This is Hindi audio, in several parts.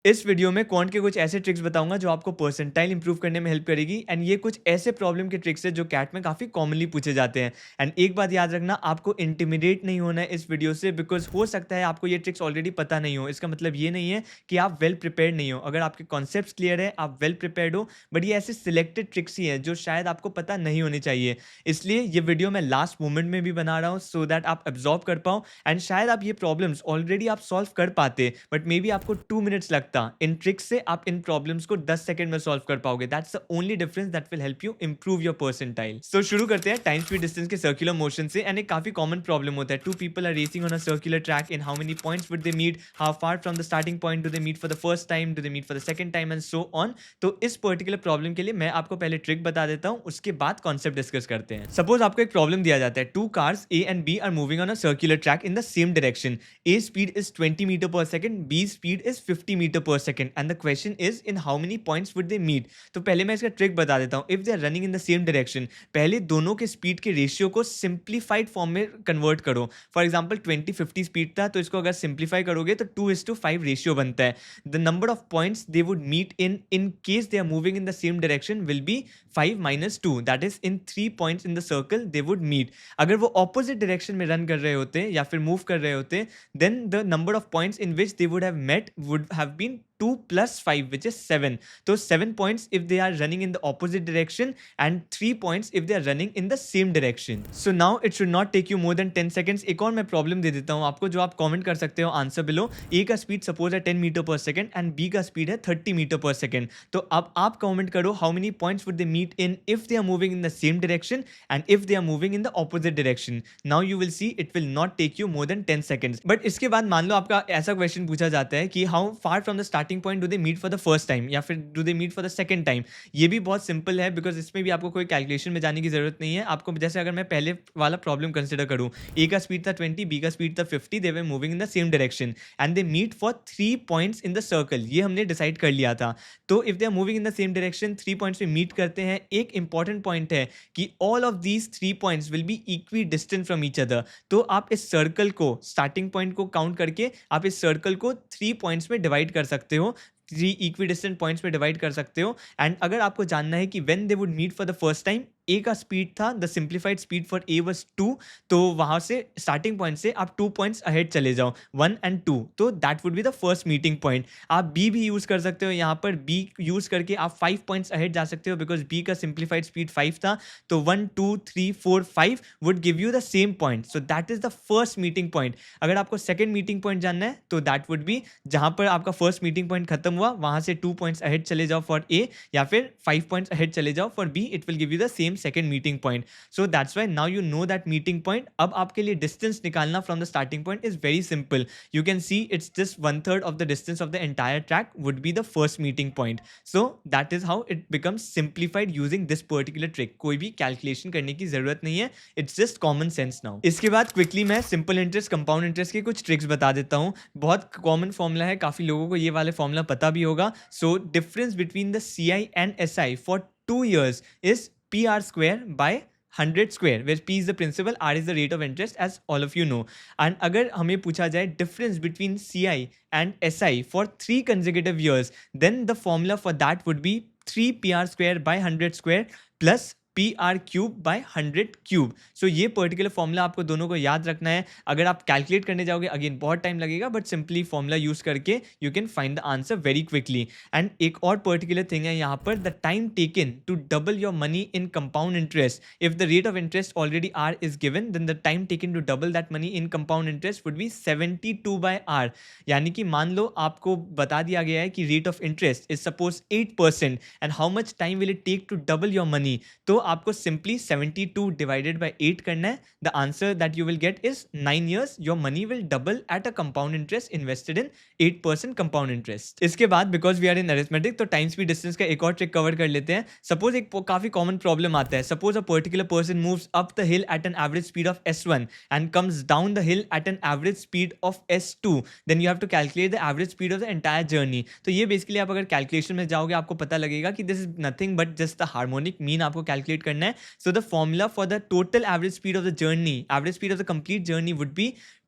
इस वीडियो में क्वांट के कुछ ऐसे ट्रिक्स बताऊंगा जो आपको परसेंटाइल इंप्रूव करने में हेल्प करेगी एंड ये कुछ ऐसे प्रॉब्लम के ट्रिक्स है जो कैट में काफी कॉमनली पूछे जाते हैं। एंड एक बात याद रखना, आपको इंटिमिडेट नहीं होना है इस वीडियो से, बिकॉज हो सकता है आपको ये ट्रिक्स ऑलरेडी पता नहीं हो। इसका मतलब ये नहीं है कि आप वेल प्रिपेयर्ड नहीं हो। अगर आपके कॉन्सेप्ट क्लियर है, आप वेल प्रिपेयर्ड हो, बट ये ऐसे सिलेक्टेड ट्रिक्स ही हैं जो शायद आपको पता नहीं होनी चाहिए। इसलिए ये वीडियो मैं लास्ट मोमेंट में भी बना रहा हूँ सो दैट आप एब्जॉर्ब कर पाओ एंड शायद आप ये प्रॉब्लम्स ऑलरेडी आप सॉल्व कर पाते, बट मे बी आपको 2 मिनट्स लगता। इन ट्रिक्स से आप इन प्रॉब्लम्स को 10 सेकंड में सॉल्व कर पाओगे। That's the only difference that will help you improve your percentile. So शुरू करते हैं टाइम स्पीड डिस्टेंस के सर्कुलर मोशन से। एंड एक काफी कॉमन प्रॉब्लम होता है, two people are racing on a circular track, in how many points would they meet, how far from the starting point do they meet for the first time, do they meet for the second time and so on. तो इस पर्टिकुलर प्रॉब्लम के लिए मैं आपको पहले ट्रिक बता देता हूं, उसके बाद कॉन्सेप्ट डिस्कस करते हैं। सपोज आपको एक प्रॉब्लम दिया जाता है, two cars A and B are moving on a circular track in the same direction. A speed is 20 meter per second, B speed is 50 meter per second, and the question is in how many points would they meet। तो पहले मैं इसका ट्रिक बता देता हूँ। If they are running in the same direction, पहले दोनों के स्पीड के रेशियो को सिंप्लीफाइड फॉर्म में कन्वर्ट करो। फॉर एग्जाम्पल 20-50 स्पीड था, तो इसको अगर सिंप्लीफाई करोगे तो 2:5 रेशियो बनता है। The number of points they would meet in case they are moving in the same direction will be 5-2, that is in 3 points in the circle they would meet. अगर वो ऑपोजिट डायरेक्शन में रन कर रहे होते या फिर मूव कर रहे होते, then the number of points in which they would have met would have been 2 plus 5, which is 7। तो 7 points if they are running in the opposite direction and 3 points if they are running in the same direction। So now it should not take you more than 10 seconds। एक और मैं प्रॉब्लम दे देता हूँ आपको जो आप कमेंट कर सकते हो आंसर बिलो। ए का स्पीड सपोज है 10 मीटर पर सेकंड एंड बी का स्पीड है 30 मीटर पर सेकंड। तो अब आप कमेंट करो how many points would they meet in if they are moving in the same direction and if they are moving in the opposite direction. Now you will see it will not take you more than 10 seconds. But इसके बाद मान लो आपका ऐसा क्वेश्चन पूछा जाता है कि how far from the starting point do they meet for the first time या फिर do they meet for the second time. ये भी बहुत सिंपल है बिकॉज इसमें भी आपको कोई कैलकुलेशन में जाने की जरूरत नहीं है। आपको जैसे अगर मैं पहले वाला प्रॉब्लम कंसिडर करूं, ए का स्पीड था 20, बी का स्पीड था 50, they were moving in the same direction and they meet for 3 points in the circle. ये हमने डिसाइड कर लिया था। तो if they are moving in the same direction, 3 points पे मीट करते हैं। एक इंपॉर्टेंट पॉइंट है कि all of these 3 points will be equidistant from each other. तो आप इस सर्कल को, स्टार्टिंग पॉइंट को काउंट करके आप इस सर्कल को 3 पॉइंट्स में डिवाइड कर सकते हो, 3 इक्वी डिस्टेंट पॉइंट्स में डिवाइड कर सकते हो। एंड अगर आपको जानना है कि when they would meet for the first time, A का स्पीड था, the simplified speed for A was 2, तो वहां से स्टार्टिंग पॉइंट से आप 2 पॉइंट्स अहेड चले जाओ, 1 एंड 2, तो that would be the first meeting point. आप बी भी यूज कर सकते हो, यहाँ पर बी यूज करके आप 5 पॉइंट्स अहेड जा सकते हो बिकॉज बी का सिंप्लीफाइड स्पीड 5 था। तो 1 2 3 4 5 would give you the same point, so that is the first meeting point. अगर आपको सेकंड मीटिंग पॉइंट जानना है तो दैट वुड बी जहां पर आपका फर्स्ट मीटिंग पॉइंट खत्म हुआ, वहां से 2 पॉइंट्स अहेड चले जाओ फॉर ए या फिर 5 पॉइंट्स अहेड चले जाओ for B, it will give you the same second meeting point. So that's why now you know that meeting point। अब आपके लिए distance निकालना from the starting point is very simple। You can see it's just 1/3 of the distance of the entire track would be the first meeting point। So that is how it becomes simplified using this particular trick। कोई भी calculation करने की जरूरत नहीं है, it's just common sense now। इसके बाद quickly मैं simple interest, compound interest के कुछ tricks बता देता हूँ। बहुत common formula है, काफी लोगों को ये वाले formula पता भी होगा। So difference between the CI and SI for 2 years is PR square by 100 square, where P is the principal, R is the rate of interest, as all of you know। And अगर हमें पूछा जाए difference between CI and SI for 3 consecutive years, then the formula for that would be 3 PR square by 100 square plus PR cube by 100 cube. So ये पर्टिकुलर फॉर्मूला आपको दोनों को याद रखना है। अगर आप कैलकुलेट करने जाओगे अगेन बहुत टाइम लगेगा, बट सिंपली फॉर्मूला यूज करके you can find the answer very quickly. And एक और पर्टिकुलर थिंग है यहाँ पर, the time taken to double your money in compound interest. If the rate of interest already R is given, then the time taken to double that money in compound interest would be 72/r। यानी कि मान लो आपको बता दिया गया है कि rate of interest is suppose 8% and how much time will it take to double your money. तो आपको सिंपली 72 डिवाइडेड बाय 8 करना है। The answer that you will get is 9 years your money will double at a compound interest invested in 8% compound interest. इसके बाद because we are in arithmetic, तो टाइम स्पीड डिस्टेंस का एक और ट्रिक कवर कर लेते हैं। सपोज एक काफी कॉमन प्रॉब्लम आता है, suppose a particular person moves up the hill at an average speed of S1 and comes down the hill at an average speed of S2, then you have to calculate the average speed of the entire journey. तो ये बेसिकली आप अगर कैलकुलेशन में जाओगे आपको पता लगेगा कि this is nothing but just the harmonic mean आपको कैलकुलेट करना है। So the formula for the total average speed of the journey, average speed of the complete journey would be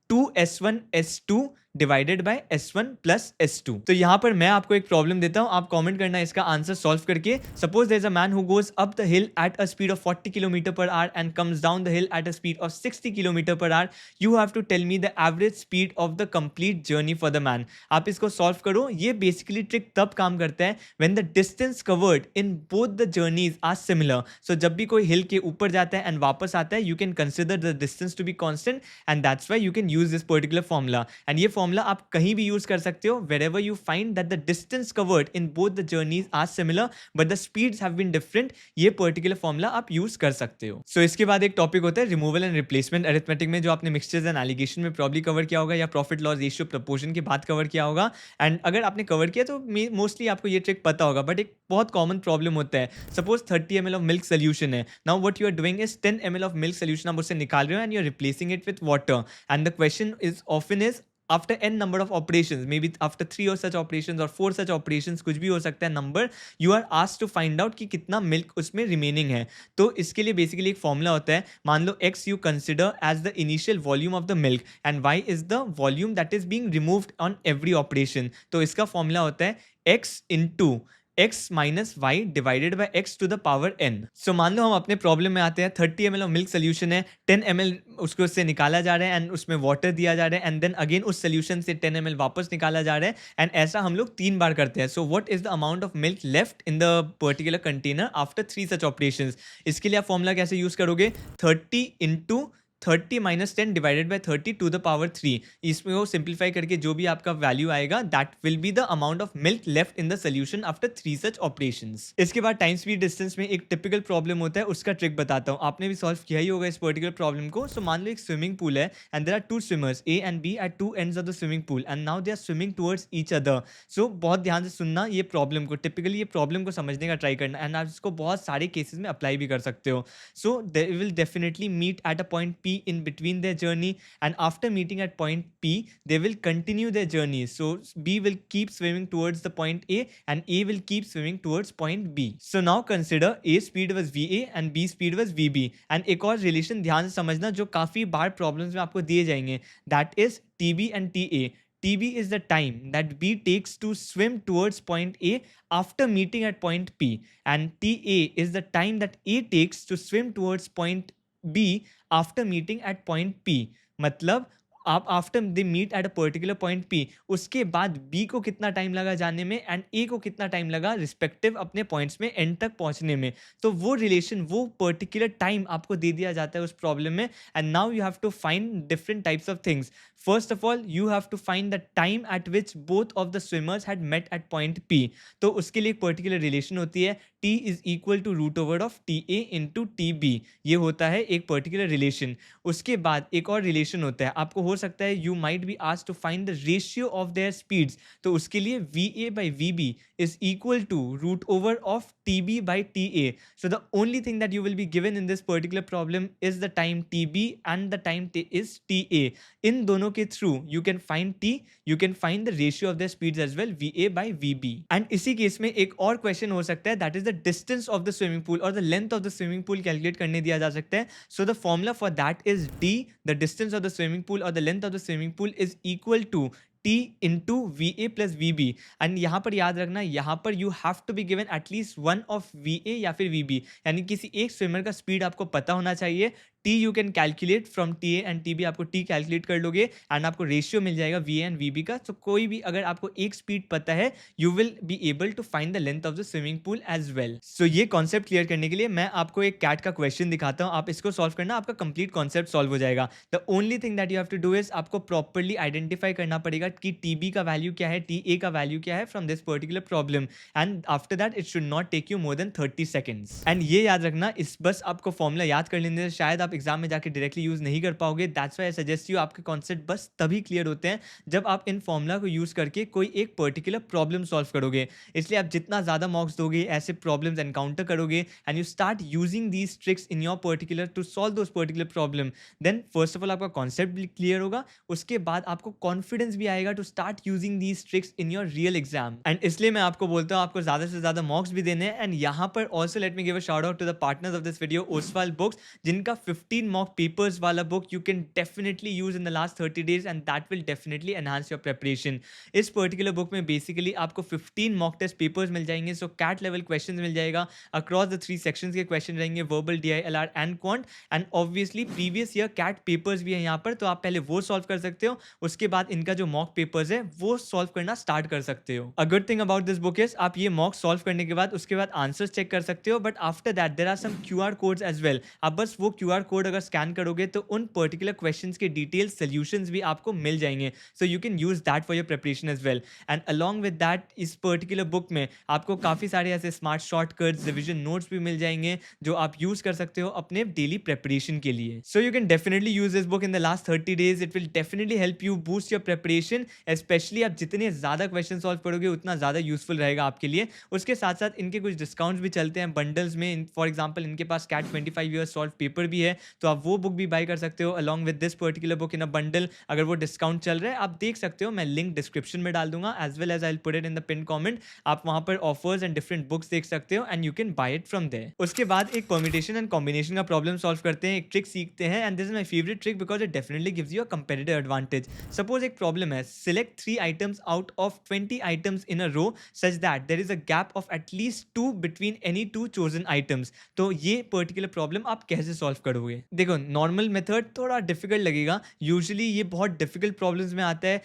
2s1 s2 divided by S1 plus S2। तो यहाँ पर मैं आपको एक प्रॉब्लम देता हूँ, आप कमेंट करना इसका आंसर सॉल्व करके। Suppose there is a man who goes up the hill at a speed of 40 kilometre per hour and comes down the hill at a speed of 60 kilometre per hour. You have to tell me the average speed of the complete journey for the man. आप इसको सॉल्व करो। ये बेसिकली ट्रिक तब काम करता है when the distance covered in both the journeys are similar. So जब भी कोई हिल के ऊपर जाता है एंड वापस आता है, you can consider the distance to be constant and that's why you can use this particular formula. And ये फॉर्मूला आप कहीं भी यूज कर सकते हो wherever you find that the distance covered in both the journeys are similar but the speeds have been different। ये पर्टिकुलर फॉर्मूला आप यूज कर सकते हो। सो इसके बाद एक टॉपिक होता है रिमूवल एंड रिप्लेसमेंट अरिथमेटिक में, जो आपने मिक्सचर्स एंड एलिगेशन में प्रॉब्ली कवर किया होगा या प्रॉफिट लॉस रेशियो प्रपोर्शन के बाद कवर किया होगा। एंड अगर आपने कवर किया तो मोस्टली आपको ये ट्रिक पता होगा, बट एक बहुत कॉमन प्रॉब्लम होता है। Suppose 30 ml of milk solution है। Now what you are doing is 10 ml of milk solution आप उससे निकाल रहे हो and you are replacing it with water and the question is often is after n number of operations, maybe after 3 or such operations or 4 such operations, कुछ भी हो सकता है number, you are asked to find out कि कितना मिल्क उसमें रिमेनिंग है। तो इसके लिए बेसिकली एक फॉर्मूला होता है। मान लो x you consider as the initial volume of the milk and y is the volume that is being removed on every operation। तो इसका फॉर्मूला होता है x into x minus y divided by x to the power n। So मान लो हम अपने प्रॉब्लम में आते हैं। 30 ml ऑफ मिल्क सोल्यूशन है, 10 ml उसको उससे निकाला जा रहा है एंड उसमें वाटर दिया जा रहा है एंड देन अगेन उस सोल्यूशन से 10 ml वापस निकाला जा रहा है एंड ऐसा हम लोग 3 बार करते हैं। So what is the amount of milk left in the particular container after 3 such operations. इसके लिए आप फॉर्मूला कैसे यूज करोगे? 30 into 30 minus 10 divided by 30 to the power 3। इसमें वो सिंप्लीफाई करके जो भी आपका वैल्यू आएगा that will be the amount of milk left in the solution after 3 such operations. इसके बाद टाइम स्पीड डिस्टेंस में एक टिपिकल प्रॉब्लम होता है, उसका ट्रिक बताता हूँ। आपने भी सॉल्व किया ही होगा इस पर्टिकुलर प्रॉब्लम को। सो मान लो एक स्विमिंग पूल है and there are 2 swimmers A and B at 2 ends of the swimming pool and now they are swimming towards each other. So बहुत ध्यान से सुनना ये प्रॉब्लम को, टिपिकली ये प्रॉब्लम को समझने का ट्राई करना एंड आप इसको बहुत सारे केसेस में अप्लाई भी कर सकते हो। So they will definitely meet at a point P in between their journey and after meeting at point P they will continue their journey। So B will keep swimming towards the point A and A will keep swimming towards point B। So now consider A speed was VA and B speed was VB। and एक और रिलेशन ध्यान से समझना जो काफी बार प्रॉब्लम्स में आपको दिए जाएंगे, that is TB and TA। TB is the time that B takes to swim towards point A after meeting at point P and TA is the time that A takes to swim towards point B after meeting at point P। मतलब आप after they meet at a particular point P, उसके बाद B को कितना टाइम लगा जाने में एंड A को कितना टाइम लगा रिस्पेक्टिव अपने पॉइंट्स में एंड तक पहुंचने में। तो वो रिलेशन, वो पर्टिकुलर टाइम आपको दे दिया जाता है उस प्रॉब्लम में and now you have to find different types of things. First of all you have to find the time at which both of the swimmers had met at point P। तो उसके लिए एक पर्टिकुलर रिलेशन होती है, T is equal to root over of TA into TB। ये होता है एक पर्टिकुलर रिलेशन। उसके बाद एक और रिलेशन होता है, आपको हो सकता है you might be asked to find the ratio of their speeds. तो उसके लिए VA by VB is equal to root over of TB by TA। So the only thing that you will be given in this particular problem is the time TB and the time is TA। इन दोनों के through you can find T, you can find the ratio of their speeds as well, VA by VB। and इसी केस में एक और क्वेश्चन हो सकता है, that is the distance of the swimming pool or the length of the swimming pool calculate करने दिया जा सकता है। So the formula for that is D, the distance of the swimming pool or the length of the swimming pool is equal to T into VA plus VB। And यहाँ पर याद रखना, यहाँ पर you have to be given at least one of VA या फिर VB, यानी किसी एक स्विमर का स्पीड आपको पता होना चाहिए। T you can calculate from TA and TB, आपको T कैलकुलेट कर लोगे एंड आपको रेशियो मिल जाएगा VA एंड VB का। तो कोई भी अगर आपको एक स्पीड पता है you will be able to find the length of the swimming pool as well. So ये कॉन्सेप्ट क्लियर करने के लिए मैं आपको एक कैट का क्वेश्चन दिखाता हूँ, आप इसको सॉल्व करना, आपका कंप्लीट कॉन्सेप्ट सॉल्व हो जाएगा। The only thing that you have to do is आपको प्रॉपरली आइडेंटिफाई करना पड़ेगा कि TB का वैल्यू क्या है, TA का वैल्यू क्या है from this particular problem and after that it should not take you more than 30 seconds. And ये याद रखना, इस बस आपको फॉर्मूला याद कर लेने से शायद आप एग्जाम में जाके डायरेक्टली यूज नहीं कर पाओगे। That's why I suggest you, आपके कॉन्सेप्ट बस तभी क्लियर होते हैं जब आप इन फॉर्मूला को यूज करके कोई एक पर्टिकुलर प्रॉब्लम सॉल्व करोगे। इसलिए आप जितना ज्यादा मार्क्स दोगे, ऐसे प्रॉब्लम्स एनकाउंटर करोगे and you start using these tricks in your particular to solve those particular problem, then first of all आपका कॉन्सेप्ट भी क्लियर होगा, उसके बाद आपको कॉन्फिडेंस भी आएगा to start using these tricks in your real exam. And इसलिए मैं आपको बोलता हूँ आपको ज्यादा से ज्यादा मार्क्स भी देने हैं। एंड यहाँ पर also let me give a shout out to the partners of this video, Oswaal books, जिनका 15 मॉक पेपर्स वाला book you can definitely use in the last 30 days and that will definitely enhance your preparation. इस पर्टिकुलर बुक में बेसिकली आपको 15 मॉक टेस्ट पेपर्स मिल जाएंगे, सो कैट लेवल क्वेश्चंस मिल जाएगा, अक्रॉस द 3 सेक्शंस के क्वेश्चन रहेंगे, verbal, DI, LR and quant, and obviously previous year CAT papers भी है यहाँ पर, तो आप पहले वो सॉल्व कर सकते हो, उसके बाद इनका जो मॉक पेपर्स है वो सॉल्व करना स्टार्ट कर सकते हो। A good thing about this book is आप ये मॉक सॉल्व करने के बाद उसके बाद आंसर्स चेक कर सकते हो, but after that there are some QR codes as well. आप बस वो क्यूआर कोड अगर स्कैन करोगे तो उन पर्टिकुलर क्वेश्चंस के डिटेल सॉल्यूशंस भी आपको मिल जाएंगे, so you can use that for your preparation as well. And along with that इस पर्टिकुलर बुक में आपको काफी सारे ऐसे स्मार्ट शॉर्टकट्स, रिवीजन नोट्स भी मिल जाएंगे जो आप यूज कर सकते हो अपने डेली प्रिपरेशन के लिए। सो you can definitely use this book in the last 30 days। It will definitely help you boost your preparation, specially आप जितने ज्यादा क्वेश्चन सॉल्व करोगे उतना ज्यादा यूजफुल रहेगा आपके लिए। उसके साथ साथ इनके कुछ डिस्काउंट्स भी चलते हैं बंडल्स में, फॉर एग्जाम्पल इनके पास कैट 25 ईयर सॉल्व पेपर भी है, तो आप वो बुक भी बाय कर सकते हो along with this particular book in a bundle. अगर वो डिस्काउंट चल रहा है आप देख सकते हो, मैं लिंक डिस्क्रिप्शन में डाल दूंगा as well as I will put it in the pin comment. आप वहां पर ऑफर्स एंड डिफरेंट बुक्स देख सकते हो and you can buy it from there. उसके बाद एक परम्यूटेशन एंड कॉम्बिनेशन का प्रॉब्लम सॉल्व करते हैं, एक ट्रिक सीखते हैं, and this is my favourite trick because it definitely gives you a competitive advantage. Suppose एक प्रॉब्लम है, select 3 items out of 20 items in a row such that there is a gap of at least 2 between any 2 chosen items। तो ये पर्टिकुलर प्रॉब्लम आप कैसे सॉल्व करोगे? देखो नॉर्मल मेथड थोड़ा डिफिकल्ट लगेगा, यूजुअली ये बहुत डिफिकल्ट प्रॉब्लम्स में आता है।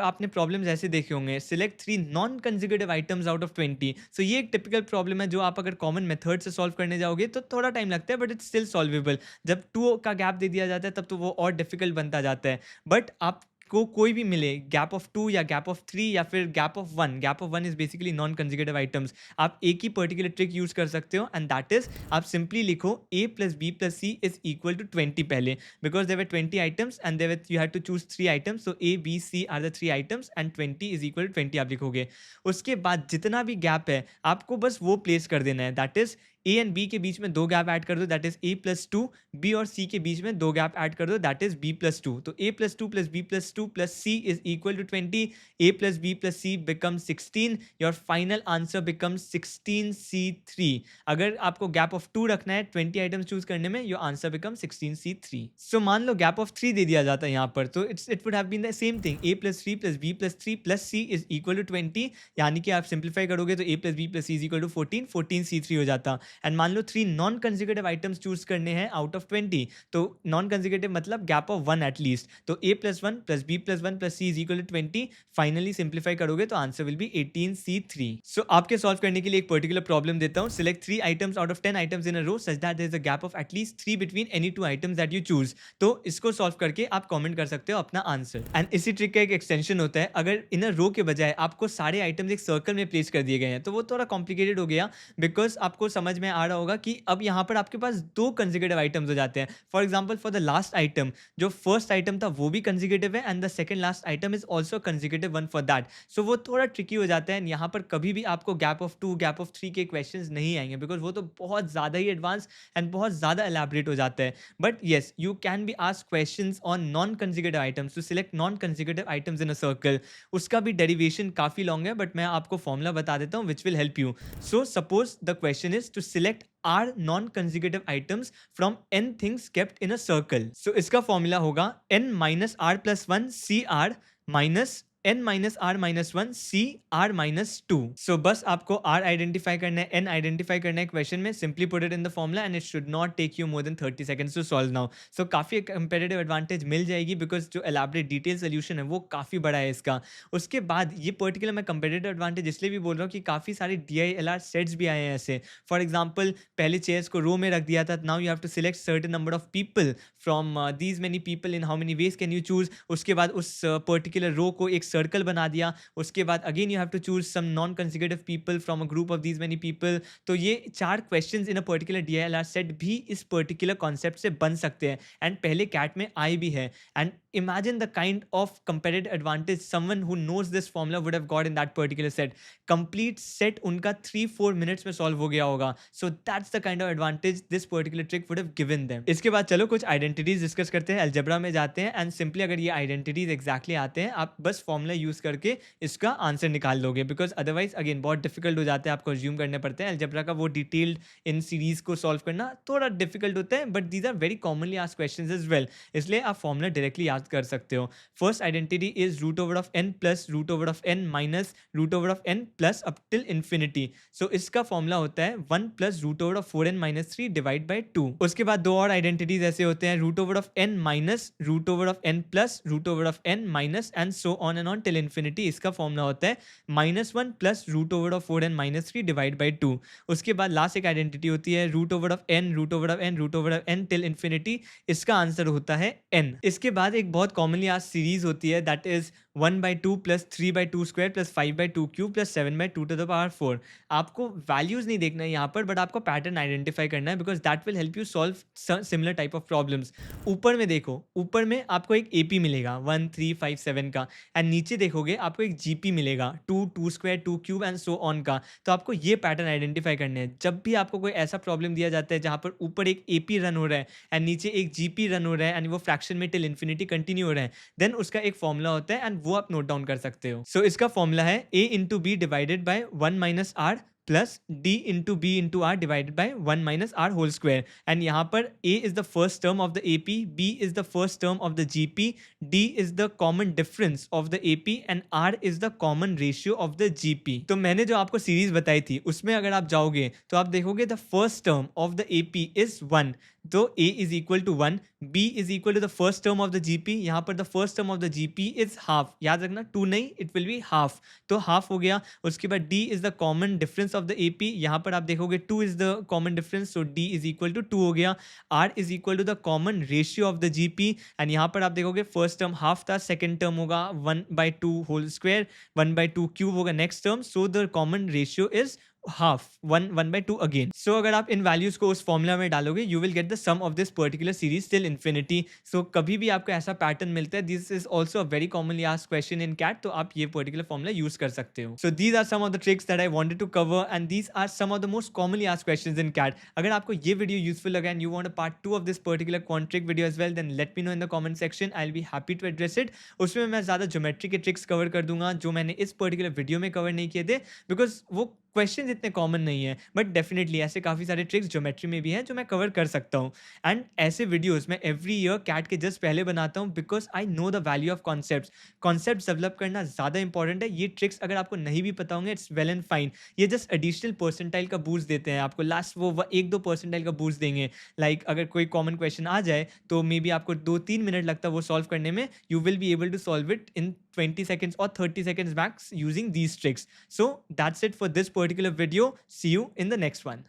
आपने प्रॉब्लम्स ऐसे देखे होंगे, select 3 non consecutive items out of 20। सो ये एक टिपिकल प्रॉब्लम है जो आप अगर कॉमन मेथड से सॉल्व करने जाओगे तो थोड़ा टाइम लगता है, बट इट्स स्टिल सॉल्वेबल। जब 2 का गैप दे दिया जाता है तब तो वो और डिफिकल्ट बनता जाता है। बट आप को कोई भी मिले गैप ऑफ 2 या गैप ऑफ 3 या फिर gap of 1 is basically non consecutive items, आप एक ही पर्टिकुलर ट्रिक यूज कर सकते हो, एंड दैट इज आप सिंपली लिखो a + b + c is equal to 20 पहले, because there were 20 items and there you had to choose 3 items, so a b c are the 3 items and 20 is equal to 20 आप लिखोगे। उसके बाद जितना भी गैप है आपको बस वो प्लेस कर देना है, that is A and B के बीच में 2 गैप ऐड कर दो, दैट इज a+2, बी और सी के बीच में 2 गैप ऐड कर दो, दैट इज b+2। तो a+2 + b+2 + c is equal to 20, a + b + c become 16, your final answer become 16c3। अगर आपको गैप ऑफ 2 रखना है 20 आइटम्स चूज करने में, योर आंसर बिकम 16c3। सो मान लो गैप ऑफ 3 दे दिया जाता है यहाँ पर, तो it would have been the same thing, a + 3 + b + 3 + c is equal to 20, यानी कि आप सिंप्लीफाई करोगे तो a + b + c is equal to 14, 14c3 हो जाता। एंड मान लो 3 नॉन कंसेक्यूटिव आइटम्स चूज करने हैं आउट ऑफ 20, तो नॉन कंसेक्यूटिव मतलब गैप ऑफ 1 एटलीस्ट, तो a + 1 + b + 1 + c is equal to 20, finally simplify करोगे तो आंसर विल बी 18c3। सो आपके सॉल्व करने के लिए एक पर्टिकुलर प्रॉब्लम देता हूं, select 3 items out of 10 items in a row such that there is a gap of at least 3 between any 2 items that you choose. तो इसको सॉल्व करके आप कमेंट कर सकते हो अपना आंसर। एंड इसी ट्रिक का एक एक्सटेंशन होता है, अगर इन अ रो के बजाय आपको सारे आइटम्स एक सर्कल में प्लेस कर दिए गए हैं तो वो थोड़ा कॉम्प्लिकेटेड हो गया, बिकॉज आपको समझ में आ रहा होगा कि अब यहाँ पर आपके पास 2 कंसेक्यूटिव आइटम्स हो जाते हैं। For example for the last item, जो फर्स्ट आइटम था वो भी कंसेक्यूटिव है and the second last item is also consecutive one for that, so वो थोड़ा ट्रिकी हो जाता है। यहाँ पर कभी भी आपको गैप ऑफ 2 गैप ऑफ 3 के क्वेश्चंस नहीं आएंगे, बिकॉज वो तो बहुत ज़्यादा ही एडवांस एंड बहुत ज़्यादा एलैबोरेट हो जाता है। But yes, you can be ask questions on non consecutive items to select non consecutive items in a circle. उसका भी डेरिवेशन काफ़ी लॉन्ग है, बट मैं आपको फॉर्मूला बता देता हूँ which will help you. So suppose the question is to select are non-consecutive items from n things kept in a circle. So इसका फॉर्मूला होगा n minus r plus 1 cr minus n minus r minus 1 c r minus 2. So बस आपको r आइडेंटिफाई करना है, n आइडेंटिफाई करना है क्वेश्चन में, simply put it in the formula and it should not take you more than 30 seconds to solve now. So काफ़ी कंपेटिटिव एडवांटेज मिल जाएगी, बिकॉज जो एलैबोरेट डिटेल सोल्यूशन है वो काफ़ी बड़ा है इसका। उसके बाद ये पर्टिकुलर मैं कंपेटिटिव एडवांटेज इसलिए भी बोल रहा हूँ कि काफ़ी सारे DILR सेट्स भी आए हैं ऐसे। फॉर एग्जाम्पल पहले चेयर्स को रो में रख दिया था, now you have to select certain number of people from these many people, in how many ways can you choose. उसके बाद उस पर्टिकुलर रो को एक सर्कल बना दिया, उसके बाद again you have to choose some non consecutive people from a group of these many people. तो ये 4 questions in a particular DILR set भी इस पर्टिकुलर कॉन्सेप्ट से बन सकते हैं, एंड पहले कैट में आए भी है। And imagine the kind of competitive advantage someone who knows this formula would have got in that particular set. Complete set उनका 3-4 minutes में solve हो गया होगा. So that's the kind of advantage this particular trick would have given them. इसके बाद चलो कुछ identities discuss करते हैं. Algebra में जाते हैं and simply अगर ये identities exactly आते हैं, आप बस formula use करके इसका आंसर निकाल लोगे, बिकॉज अदरवाइज अगेन बहुत डिफिकल्ट हो जाता है, आपको अज्यूम करने पड़ते हैं. अलजेब्रा का वो डिटेल्ड इन सीरीज को सॉल्व करना थोड़ा डिफिकल्ट होता है, but these are very commonly asked questions as well, इसलिए आप फॉर्मूला डायरेक्टली याद कर सकते हो. First identity is root over of n plus root over of n minus root over of n plus up till infinity. So इसका फॉर्मूला होता है 1 plus root over of 4n minus 3 divide by 2. उसके बाद दो और आइडेंटिटीज ऐसे होते हैं, root over of n minus root over of n plus root over of n minus and so on and on till infinity. इसका फॉर्मूला होता है -1 plus root over of 4n minus 3 divide by 2. उसके बाद लास्ट एक आइडेंटिटी होती है root over of n root over of n root over of n till infinity. इसका आंसर होता है n. इसके बाद एक बहुत कॉमनली आज सीरीज होती है, that is 1/2 plus 3/2 square plus 5/2 cube plus 7/2 to the power 4. आपको वैल्यूज नहीं देखना है यहाँ पर, बट आपको पैटर्न आइडेंटिफाई करना है, because that will help you solve similar type of problems. ऊपर में देखो, ऊपर में आपको एक AP मिलेगा 1 3 5 7 का, एंड नीचे देखोगे आपको एक GP मिलेगा 2 2 square 2 cube and so on का. तो आपको ये पैटर्न आइडेंटिफाई करने हैं. जब भी आपको कोई ऐसा प्रॉब्लम दिया जाता है जहाँ पर ऊपर एक AP रन हो रहा है एंड नीचे एक GP रन हो रहा है एंड वो फ्रैक्शन में टिल इन्फिनिटी कंटिन्यू हो रहा है, देन उसका एक फॉर्मूला होता है एंड वो आप नोट डाउन कर सकते हो. सो इसका फॉर्मूला है A into b divided by 1 minus r plus d into b into r divided by 1 minus r whole square. And यहाँ पर a is the first term of the AP, b is the first term of the GP, d is the common difference of the AP and r is the common ratio of the GP. तो मैंने जो आपको सीरीज बताई थी उसमें अगर आप जाओगे तो आप देखोगे the first term of the AP is 1, तो a is equal to 1, b is equal to the first term of the GP. यहाँ पर the first term of the GP is half, याद रखना 2 नहीं, इट विल बी हाफ, तो हाफ हो गया. उसके बाद d is the common difference of the AP, यहाँ पर आप देखोगे 2 is the common difference, so d is equal to 2 हो गया. r is equal to the common ratio of the GP, and यहाँ पर आप देखोगे फर्स्ट टर्म हाफ था, सेकेंड टर्म होगा 1/2 होल स्क्वायर, 1/2 क्यूब होगा next term, so the common ratio is half 1/2 again. So अगर आप इन वैल्यूज को उस फॉर्मूला में डालोगे you will get the sum of this particular series till infinity. So कभी भी आपको ऐसा पैटर्न मिलता है, this is also a very commonly asked question in CAT, तो आप ये पर्टिकुलर फॉर्मूला यूज कर सकते हो. So these are some of the tricks that I wanted to cover and these are some of the most commonly asked questions in CAT. अगर आपको ये वीडियो यूजफुल लगा and you want a part 2 of this particular quant trick video as well, then let me know in the comment section, I will be happy to address it. उसमें मैं ज्यादा ज्योमेट्री के ट्रिक्स कवर कर दूंगा जो मैंने इस पर्टिकुलर वीडियो में कवर नहीं किए थे, बिकॉज वो क्वेश्चंस इतने कॉमन नहीं है, बट डेफिनेटली ऐसे काफ़ी सारे ट्रिक्स ज्योमेट्री में भी हैं जो मैं कवर कर सकता हूँ. एंड ऐसे वीडियोस मैं एवरी ईयर कैट के जस्ट पहले बनाता हूँ, because I know the value of concepts develop करना ज़्यादा इंपॉर्टेंट है. ये ट्रिक्स अगर आपको नहीं भी पता होंगे इट्स वेल एंड फाइन, ये जस्ट एडिशनल परसेंटाइल का बूस्ट देते हैं आपको, लास्ट वो 1-2 परसेंटाइल का बूस्ट देंगे. लाइक अगर कोई कॉमन क्वेश्चन आ जाए तो मे बी आपको 2-3 मिनट लगता है वो सॉल्व करने में, you will be able to solve it in 20 seconds or 30 seconds max using these tricks. So that's it for this particular video. See you in the next one.